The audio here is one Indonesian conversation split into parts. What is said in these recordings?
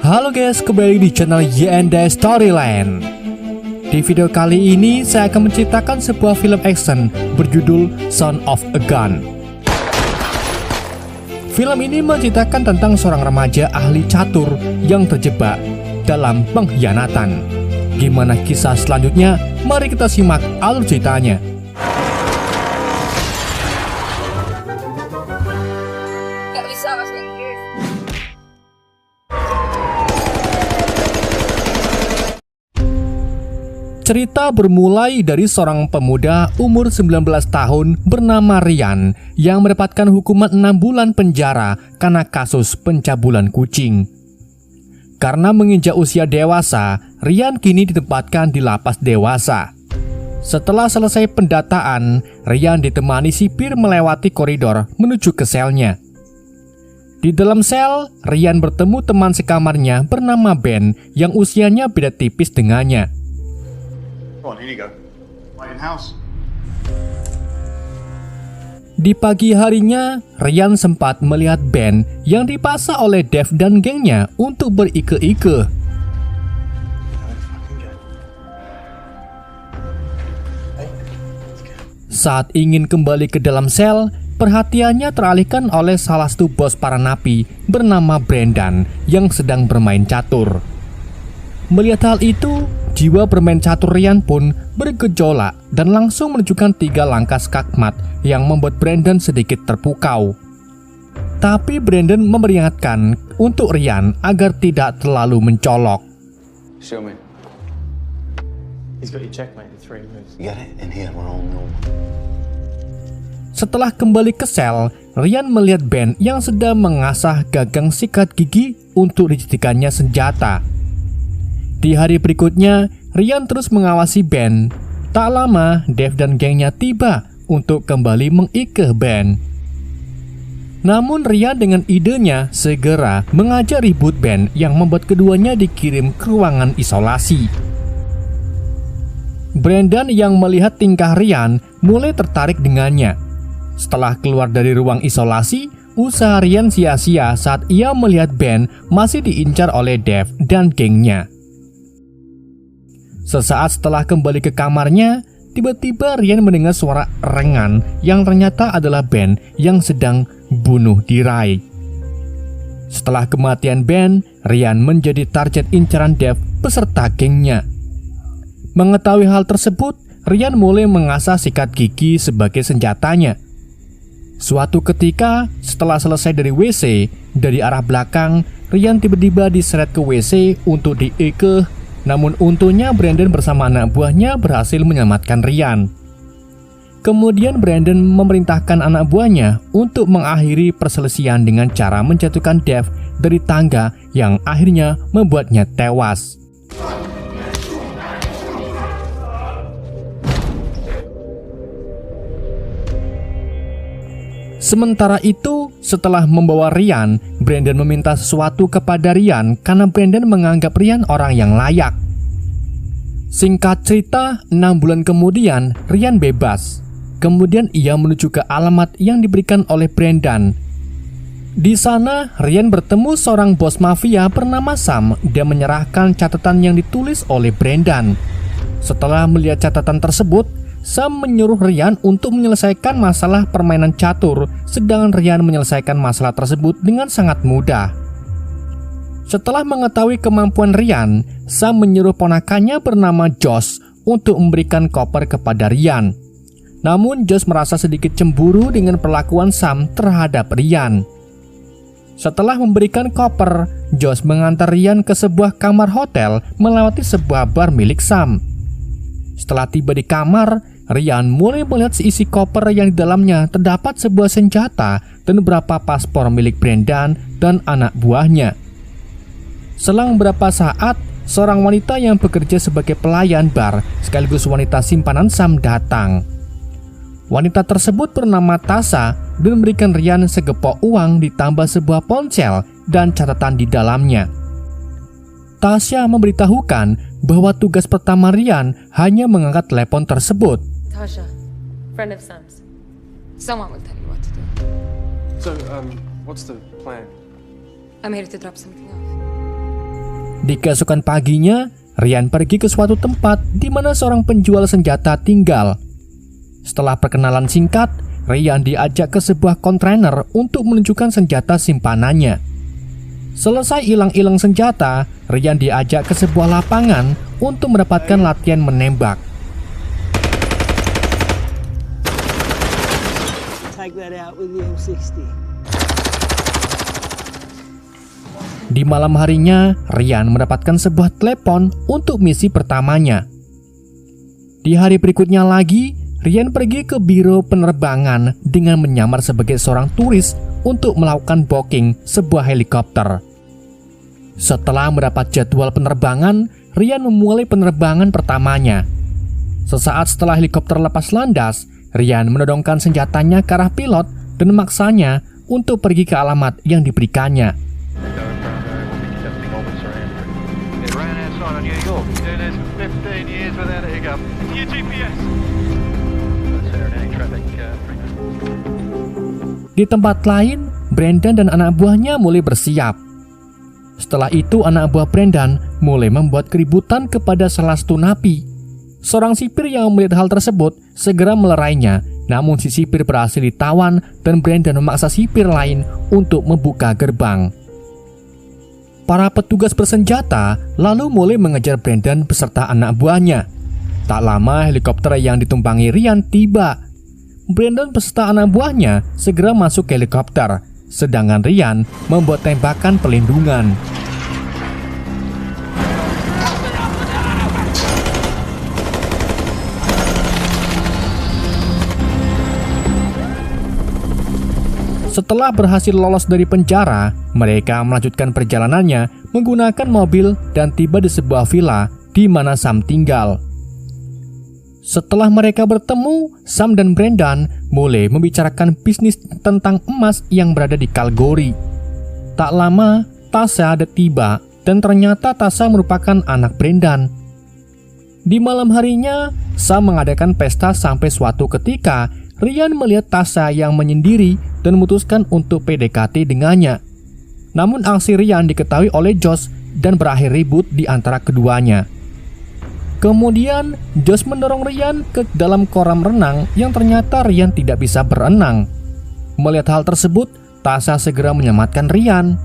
Halo guys, kembali di channel YND Storyland. Di video kali ini saya akan menceritakan sebuah film action berjudul Son of a Gun. Film ini menceritakan tentang seorang remaja ahli catur yang terjebak dalam pengkhianatan. Gimana kisah selanjutnya? Mari kita simak alur ceritanya. Gak bisa bahasa Inggris. Cerita bermulai dari seorang pemuda umur 19 tahun bernama Ryan yang mendapatkan hukuman 6 bulan penjara karena kasus pencabulan kucing. Karena menginjak usia dewasa, Ryan kini ditempatkan di lapas dewasa. Setelah selesai pendataan, Ryan ditemani sipir melewati koridor menuju ke selnya. Di dalam sel, Ryan bertemu teman sekamarnya bernama Ben yang usianya beda tipis dengannya. Come on, here you go. Right in house. Di pagi harinya, Ryan sempat melihat Ben yang dipaksa oleh Dev dan gengnya untuk berike-ike. Saat ingin kembali ke dalam sel, perhatiannya teralihkan oleh salah satu bos para napi bernama Brendan yang sedang bermain catur. Melihat hal itu, jiwa bermain catur Ryan pun bergejolak dan langsung menunjukkan 3 langkah skakmat yang membuat Brendan sedikit terpukau. Tapi Brendan memperingatkan untuk Ryan agar tidak terlalu mencolok. Show me. He's got your checkmate in 3 moves. You got it? In here, we're all normal. Setelah kembali ke sel, Ryan melihat Ben yang sedang mengasah gagang sikat gigi untuk dijadikannya senjata. Di hari berikutnya, Ryan terus mengawasi Ben. Tak lama, Dev dan gengnya tiba untuk kembali mengike Ben. Namun Ryan dengan idenya segera mengajak ribut Ben yang membuat keduanya dikirim ke ruangan isolasi. Brendan yang melihat tingkah Ryan mulai tertarik dengannya. Setelah keluar dari ruang isolasi, usaha Ryan sia-sia saat ia melihat Ben masih diincar oleh Dev dan gengnya. Sesaat setelah kembali ke kamarnya, tiba-tiba Ryan mendengar suara rengan yang ternyata adalah Ben yang sedang bunuh diri. Setelah kematian Ben, Ryan menjadi target incaran Dev beserta gengnya. Mengetahui hal tersebut, Ryan mulai mengasah sikat gigi sebagai senjatanya. Suatu ketika, setelah selesai dari WC, dari arah belakang, Ryan tiba-tiba diseret ke WC untuk diike. Namun untungnya Brendan bersama anak buahnya berhasil menyelamatkan Ryan. Kemudian Brendan memerintahkan anak buahnya untuk mengakhiri perselisihan dengan cara menjatuhkan Dev dari tangga yang akhirnya membuatnya tewas. Sementara itu, setelah membawa Ryan, Brendan meminta sesuatu kepada Ryan karena Brendan menganggap Ryan orang yang layak. Singkat cerita, 6 bulan kemudian, Ryan bebas. Kemudian ia menuju ke alamat yang diberikan oleh Brendan. Di sana, Ryan bertemu seorang bos mafia bernama Sam dan menyerahkan catatan yang ditulis oleh Brendan. Setelah melihat catatan tersebut, Sam menyuruh Ryan untuk menyelesaikan masalah permainan catur, sedangkan Ryan menyelesaikan masalah tersebut dengan sangat mudah. Setelah mengetahui kemampuan Ryan, Sam menyuruh ponakannya bernama Josh untuk memberikan koper kepada Ryan. Namun Josh merasa sedikit cemburu dengan perlakuan Sam terhadap Ryan. Setelah memberikan koper, Josh mengantar Ryan ke sebuah kamar hotel melewati sebuah bar milik Sam. Setelah tiba di kamar, Ryan mulai melihat seisi koper yang di dalamnya terdapat sebuah senjata dan beberapa paspor milik Brendan dan anak buahnya. Selang beberapa saat, seorang wanita yang bekerja sebagai pelayan bar sekaligus wanita simpanan Sam datang. Wanita tersebut bernama Tasha dan memberikan Ryan segepok uang ditambah sebuah ponsel dan catatan di dalamnya. Tasha memberitahukan bahwa tugas pertama Ryan hanya mengangkat telepon tersebut. Tasha, friend of Sam's. Someone will tell you what to do. So, what's the plan? I'm here to drop something off. Di keesokan paginya, Ryan pergi ke suatu tempat di mana seorang penjual senjata tinggal. Setelah perkenalan singkat, Ryan diajak ke sebuah kontainer untuk menunjukkan senjata simpanannya. Selesai ilang-ilang senjata, Ryan diajak ke sebuah lapangan untuk mendapatkan latihan menembak. Take that out with the M60. Di malam harinya, Ryan mendapatkan sebuah telepon untuk misi pertamanya. Di hari berikutnya lagi, Ryan pergi ke biro penerbangan dengan menyamar sebagai seorang turis untuk melakukan booking sebuah helikopter. Setelah mendapat jadwal penerbangan, Ryan memulai penerbangan pertamanya. Sesaat setelah helikopter lepas landas, Ryan menodongkan senjatanya ke arah pilot dan memaksanya untuk pergi ke alamat yang diberikannya. Di tempat lain, Brandon dan anak buahnya mulai bersiap. Setelah itu, anak buah Brandon mulai membuat keributan kepada salah satu napi. Seorang sipir yang melihat hal tersebut segera melerainya, namun si sipir berhasil ditawan dan Brandon memaksa sipir lain untuk membuka gerbang. Para petugas bersenjata lalu mulai mengejar Brandon beserta anak buahnya. Tak lama helikopter yang ditumpangi Ryan tiba. Brandon beserta anak buahnya segera masuk ke helikopter, sedangkan Ryan membuat tembakan pelindungan. Setelah berhasil lolos dari penjara, mereka melanjutkan perjalanannya menggunakan mobil dan tiba di sebuah villa di mana Sam tinggal. Setelah mereka bertemu, Sam dan Brandon mulai membicarakan bisnis tentang emas yang berada di Calgary. Tak lama, Tasha tiba dan ternyata Tasha merupakan anak Brandon. Di malam harinya, Sam mengadakan pesta sampai suatu ketika Ryan melihat Tasha yang menyendiri dan memutuskan untuk PDKT dengannya. Namun aksi Ryan diketahui oleh Josh dan berakhir ribut di antara keduanya. Kemudian, Josh mendorong Ryan ke dalam kolam renang yang ternyata Ryan tidak bisa berenang. Melihat hal tersebut, Tasha segera menyelamatkan Ryan.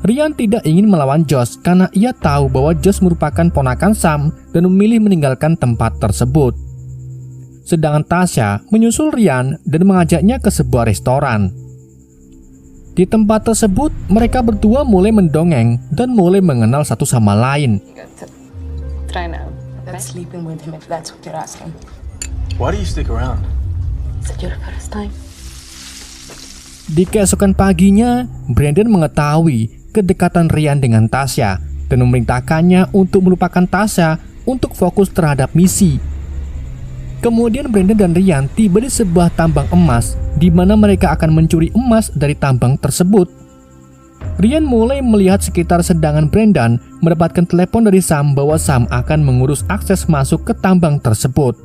Ryan tidak ingin melawan Josh karena ia tahu bahwa Josh merupakan ponakan Sam dan memilih meninggalkan tempat tersebut. Sedangkan Tasha menyusul Ryan dan mengajaknya ke sebuah restoran. Di tempat tersebut, mereka berdua mulai mendongeng dan mulai mengenal satu sama lain. Try now. That's sleeping with him if that's what you're asking. Why do you stick around? Is it your first time? Di keesokan paginya, Brandon mengetahui kedekatan Ryan dengan Tasha dan memerintahkannya untuk melupakan Tasha untuk fokus terhadap misi. Kemudian Brandon dan Ryan tiba di sebuah tambang emas di mana mereka akan mencuri emas dari tambang tersebut. Ryan mulai melihat sekitar sedangkan Brandon mendapatkan telepon dari Sam bahwa Sam akan mengurus akses masuk ke tambang tersebut.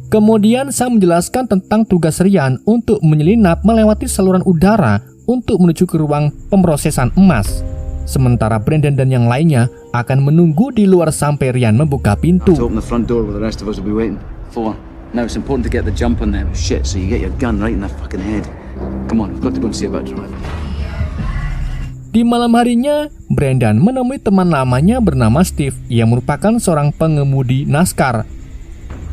Kemudian Sam menjelaskan tentang tugas Ryan untuk menyelinap melewati saluran udara untuk menuju ke ruang pemrosesan emas. Sementara Brandon dan yang lainnya akan menunggu di luar sampai Ryan membuka pintu. To open the front door where the rest of us will be waiting. For now it's important to get the jump on them. Shit, so you get your gun right in the fucking head. Come on, we've got to go and see about driving. Di malam harinya, Brandon menemui teman lamanya bernama Steve yang merupakan seorang pengemudi NASCAR.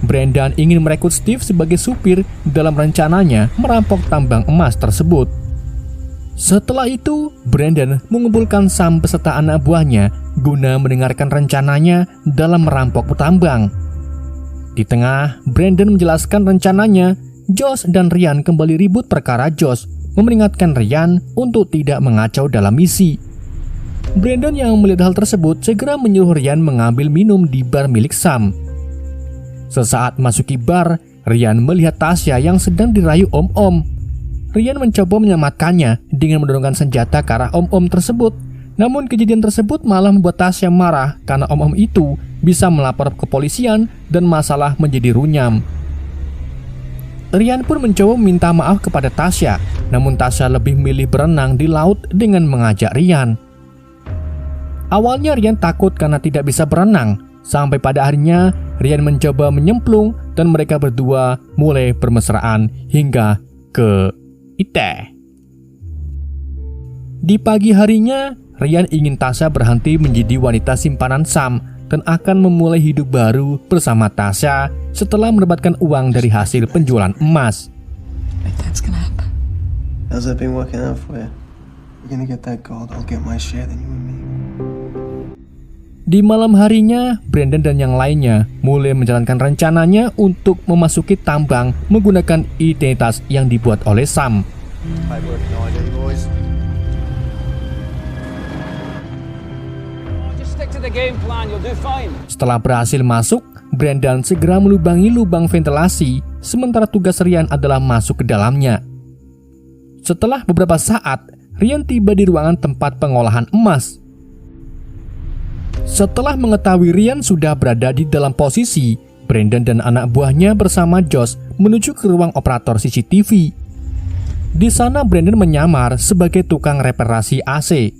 Brandon ingin merekrut Steve sebagai supir dalam rencananya merampok tambang emas tersebut. Setelah itu, Brandon mengumpulkan Sam beserta anak buahnya guna mendengarkan rencananya dalam merampok tambang. Di tengah, Brandon menjelaskan rencananya, Josh dan Ryan kembali ribut perkara Josh memperingatkan Ryan untuk tidak mengacau dalam misi. Brandon yang melihat hal tersebut segera menyuruh Ryan mengambil minum di bar milik Sam. Sesaat masuki bar, Ryan melihat Tasha yang sedang dirayu om-om. Ryan mencoba menyelamatkannya dengan mendorongkan senjata ke arah om-om tersebut. Namun kejadian tersebut malah membuat Tasha marah karena om-om itu bisa melapor ke kepolisian dan masalah menjadi runyam. Ryan pun mencoba meminta maaf kepada Tasha, namun Tasha lebih milih berenang di laut dengan mengajak Ryan. Awalnya Ryan takut karena tidak bisa berenang. Sampai pada akhirnya Ryan mencoba menyemplung dan mereka berdua mulai bermesraan hingga ke Ite. Di pagi harinya, Ryan ingin Tasha berhenti menjadi wanita simpanan Sam dan akan memulai hidup baru bersama Tasha setelah mendapatkan uang dari hasil penjualan emas. That's gonna happen. How's that been working out for you? You're gonna get that gold, I'll get my share, then you and me. Di malam harinya, Brandon dan yang lainnya mulai menjalankan rencananya untuk memasuki tambang menggunakan identitas yang dibuat oleh Sam. Setelah berhasil masuk, Brandon segera melubangi lubang ventilasi, sementara tugas Ryan adalah masuk ke dalamnya. Setelah beberapa saat, Ryan tiba di ruangan tempat pengolahan emas. Setelah mengetahui Ryan sudah berada di dalam posisi, Brandon dan anak buahnya bersama Josh menuju ke ruang operator CCTV. Di sana Brandon menyamar sebagai tukang reparasi AC.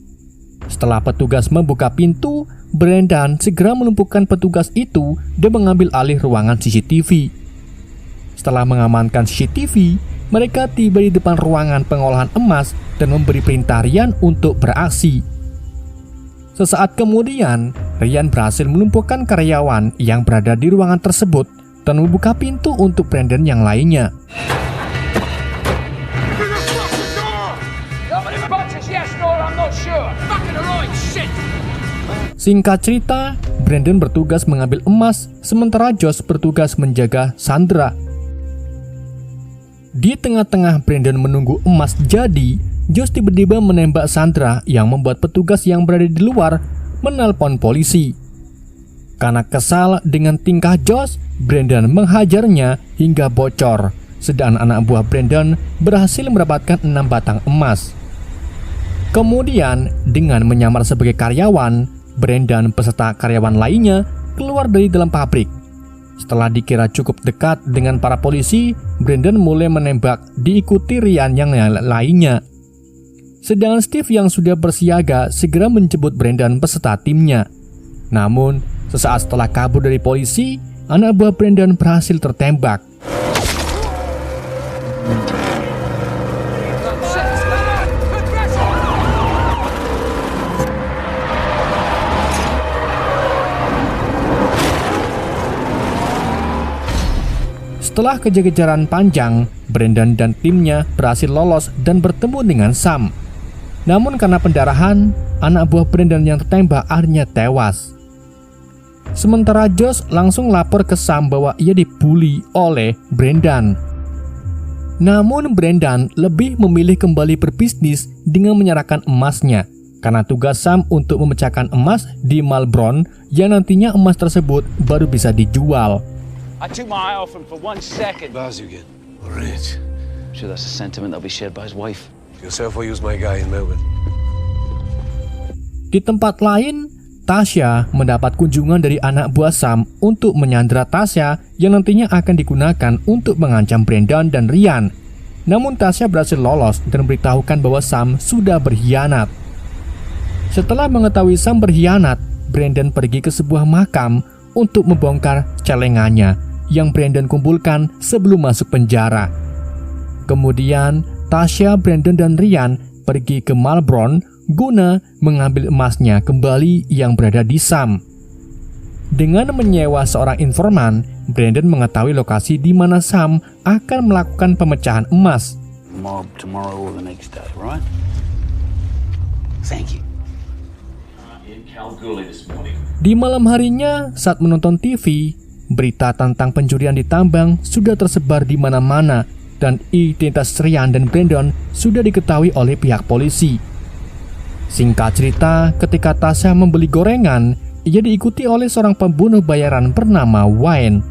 Setelah petugas membuka pintu, Brandon segera melumpuhkan petugas itu dan mengambil alih ruangan CCTV. Setelah mengamankan CCTV, mereka tiba di depan ruangan pengolahan emas dan memberi perintah Ryan untuk beraksi. Sesaat kemudian, Ryan berhasil melumpuhkan karyawan yang berada di ruangan tersebut dan membuka pintu untuk Brandon yang lainnya. Singkat cerita, Brandon bertugas mengambil emas, sementara Josh bertugas menjaga Sandra. Di tengah-tengah Brandon menunggu emas jadi, Josh tiba-tiba menembak Sandra yang membuat petugas yang berada di luar menelpon polisi. Karena kesal dengan tingkah Josh, Brandon menghajarnya hingga bocor. Sedangkan anak buah Brandon berhasil mendapatkan 6 batang emas. Kemudian, dengan menyamar sebagai karyawan, Brandon beserta karyawan lainnya keluar dari dalam pabrik. Setelah dikira cukup dekat dengan para polisi, Brandon mulai menembak diikuti Ryan yang lainnya. Sedangkan Steve yang sudah bersiaga segera menjemput Brandon beserta timnya. Namun, sesaat setelah kabur dari polisi, anak buah Brandon berhasil tertembak. Setelah kejar-kejaran panjang, Brandon dan timnya berhasil lolos dan bertemu dengan Sam. Namun karena pendarahan, anak buah Brandon yang tertembak akhirnya tewas. Sementara Josh langsung lapor ke Sam bahwa ia dibully oleh Brandon. Namun Brandon lebih memilih kembali berbisnis dengan menyerahkan emasnya, karena tugas Sam untuk memecahkan emas di Malbron yang nantinya emas tersebut baru bisa dijual. I took my eye off him for 1 second. Bars you get. Rich. I'm sure that's a sentiment that'll be shared by his wife. Yourself or use my guy in Melbourne. Di tempat lain, Tasha mendapat kunjungan dari anak buah Sam untuk menyandera Tasha yang nantinya akan digunakan untuk mengancam Brandon dan Ryan. Namun Tasha berhasil lolos dan memberitahukan bahwa Sam sudah berkhianat. Setelah mengetahui Sam berkhianat, Brandon pergi ke sebuah makam untuk membongkar celengannya yang Brandon kumpulkan sebelum masuk penjara. Kemudian Tasha, Brandon, dan Ryan pergi ke Malbron guna mengambil emasnya kembali yang berada di Sam. Dengan menyewa seorang informan, Brandon mengetahui lokasi di mana Sam akan melakukan pemecahan emas. Mob tomorrow or the next day, right? Thank you. Di malam harinya, saat menonton TV, berita tentang pencurian di tambang sudah tersebar di mana-mana dan identitas Ryan dan Brandon sudah diketahui oleh pihak polisi. Singkat cerita, ketika Tasha membeli gorengan, ia diikuti oleh seorang pembunuh bayaran bernama Wayne.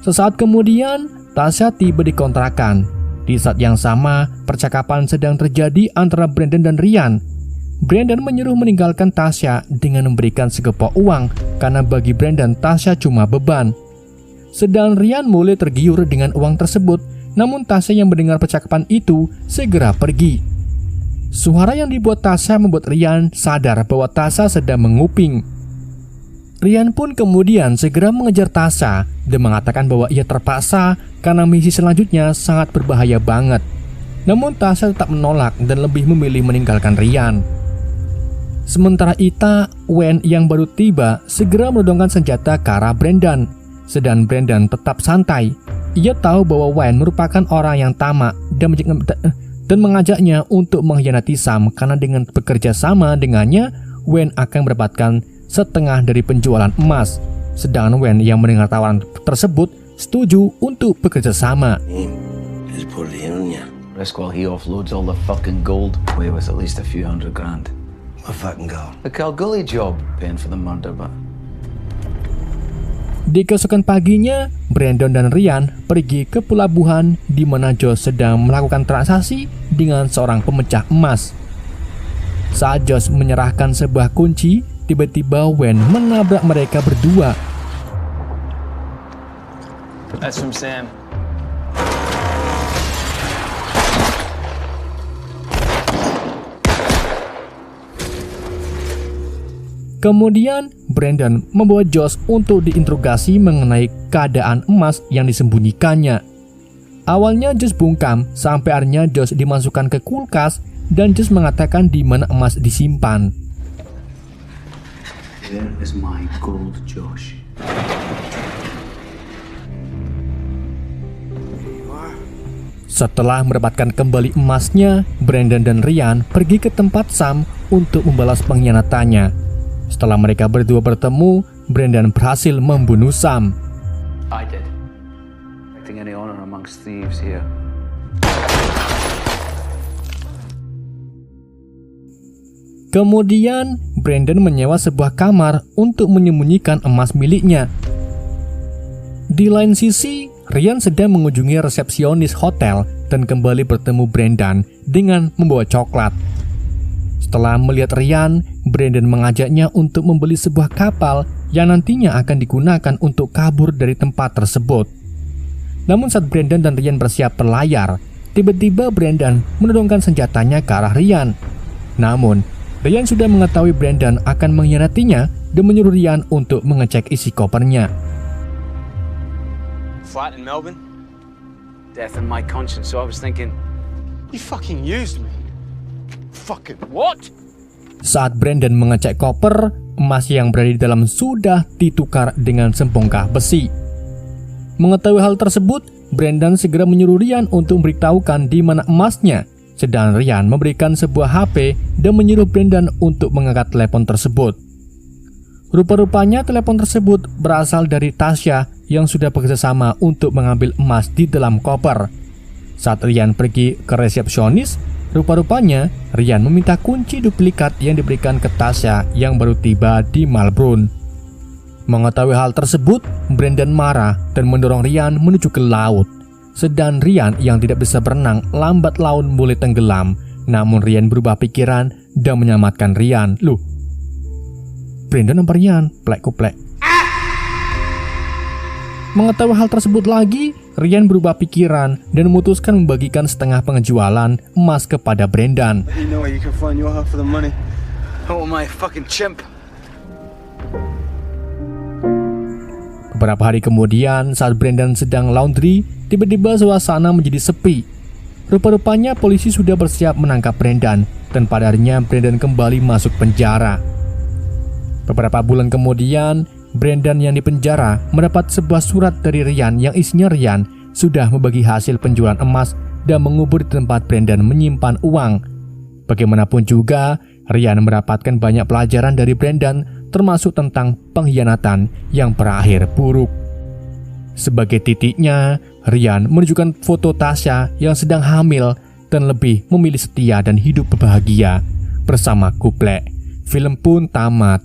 Sesaat kemudian, Tasha tiba di kontrakan. Di saat yang sama, percakapan sedang terjadi antara Brandon dan Ryan. Brandon menyuruh meninggalkan Tasha dengan memberikan segepok uang karena bagi Brandon Tasha cuma beban. Sedang Ryan mulai tergiur dengan uang tersebut, namun Tasha yang mendengar percakapan itu segera pergi. Suara yang dibuat Tasha membuat Ryan sadar bahwa Tasha sedang menguping. Ryan pun kemudian segera mengejar Tasha dan mengatakan bahwa ia terpaksa karena misi selanjutnya sangat berbahaya banget. Namun Tasha tetap menolak dan lebih memilih meninggalkan Ryan. Sementara Ita, Wen yang baru tiba segera menodongkan senjata ke arah Brendan. Sedang Brendan tetap santai. Ia tahu bahwa Wen merupakan orang yang tamak dan mengajaknya untuk mengkhianati Sam karena dengan bekerja sama dengannya, Wen akan mendapatkan setengah dari penjualan emas. Sedangkan Wen yang mendengar tawaran tersebut setuju untuk bekerja sama. Risk while he offloads all the fucking gold. Away with at least a few $100,000. What fucking gold? The Kalgoorlie job, paying for the murder, but... Di keesokan paginya, Brandon dan Ryan pergi ke pelabuhan di mana Josh sedang melakukan transaksi dengan seorang pemecah emas. Saat Josh menyerahkan sebuah kunci, tiba-tiba Wen menabrak mereka berdua. That's from Sam. Kemudian, Brandon membawa Josh untuk diinterogasi mengenai keadaan emas yang disembunyikannya. Awalnya Josh bungkam sampai akhirnya Josh dimasukkan ke kulkas dan Josh mengatakan di mana emas disimpan. There is my gold, Josh. Setelah mendapatkan kembali emasnya, Brandon dan Ryan pergi ke tempat Sam untuk membalas pengkhianatannya. Setelah mereka berdua bertemu, Brandon berhasil membunuh Sam. I did. Acting any honor amongst thieves here. Kemudian, Brandon menyewa sebuah kamar untuk menyembunyikan emas miliknya. Di lain sisi, Ryan sedang mengunjungi resepsionis hotel dan kembali bertemu Brandon dengan membawa coklat. Setelah melihat Ryan, Brandon mengajaknya untuk membeli sebuah kapal yang nantinya akan digunakan untuk kabur dari tempat tersebut. Namun saat Brandon dan Ryan bersiap berlayar, tiba-tiba Brandon menodongkan senjatanya ke arah Ryan. Namun, Ryan sudah mengetahui Brandon akan mengkhianatinya dan menyuruh Ryan untuk mengecek isi kopernya. Flight in Melbourne? Death in my conscience, so I was thinking... You fucking used me. Fucking What? Saat Brandon mengecek koper, emas yang berada di dalam sudah ditukar dengan sebongkah besi. Mengetahui hal tersebut, Brandon segera menyuruh Ryan untuk memberitahukan di mana emasnya. Sedang Ryan memberikan sebuah HP dan menyuruh Brandon untuk mengangkat telepon tersebut. Rupa-rupanya telepon tersebut berasal dari Tasha yang sudah bekerja sama untuk mengambil emas di dalam koper. Saat Ryan pergi ke resepsionis, rupa-rupanya Ryan meminta kunci duplikat yang diberikan ke Tasha yang baru tiba di Melbourne. Mengetahui hal tersebut, Brandon marah dan mendorong Ryan menuju ke laut. Sedang Ryan yang tidak bisa berenang lambat laun mulai tenggelam. Namun Ryan berubah pikiran dan menyelamatkan Ryan. Loh, Brandon apa Ryan? Plek-kuplek. Mengetahui hal tersebut lagi, Ryan berubah pikiran dan memutuskan membagikan setengah penjualan emas kepada Brandon. You know where you can find your half of the money. Oh, my fucking chimp. Beberapa hari kemudian, saat Brandon sedang laundry, tiba-tiba suasana menjadi sepi. Rupa-rupanya polisi sudah bersiap menangkap Brandon, dan pada harinya Brandon kembali masuk penjara. Beberapa bulan kemudian, Brandon yang dipenjara mendapat sebuah surat dari Ryan yang isinya Ryan sudah membagi hasil penjualan emas dan mengubur di tempat Brandon menyimpan uang. Bagaimanapun juga, Ryan mendapatkan banyak pelajaran dari Brandon, termasuk tentang pengkhianatan yang berakhir buruk. Sebagai titiknya, Ryan menunjukkan foto Tasha yang sedang hamil dan lebih memilih setia dan hidup berbahagia bersama Kuplek. Film pun tamat.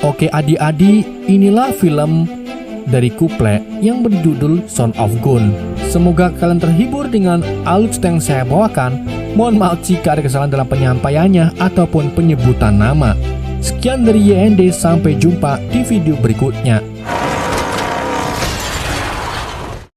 Oke adik-adik, inilah film dari Kuplek yang berjudul Son of Gun. Semoga kalian terhibur dengan alutsista yang saya bawakan. Mohon maaf jika ada kesalahan dalam penyampaiannya ataupun penyebutan nama. Sekian dari YND, sampai jumpa di video berikutnya.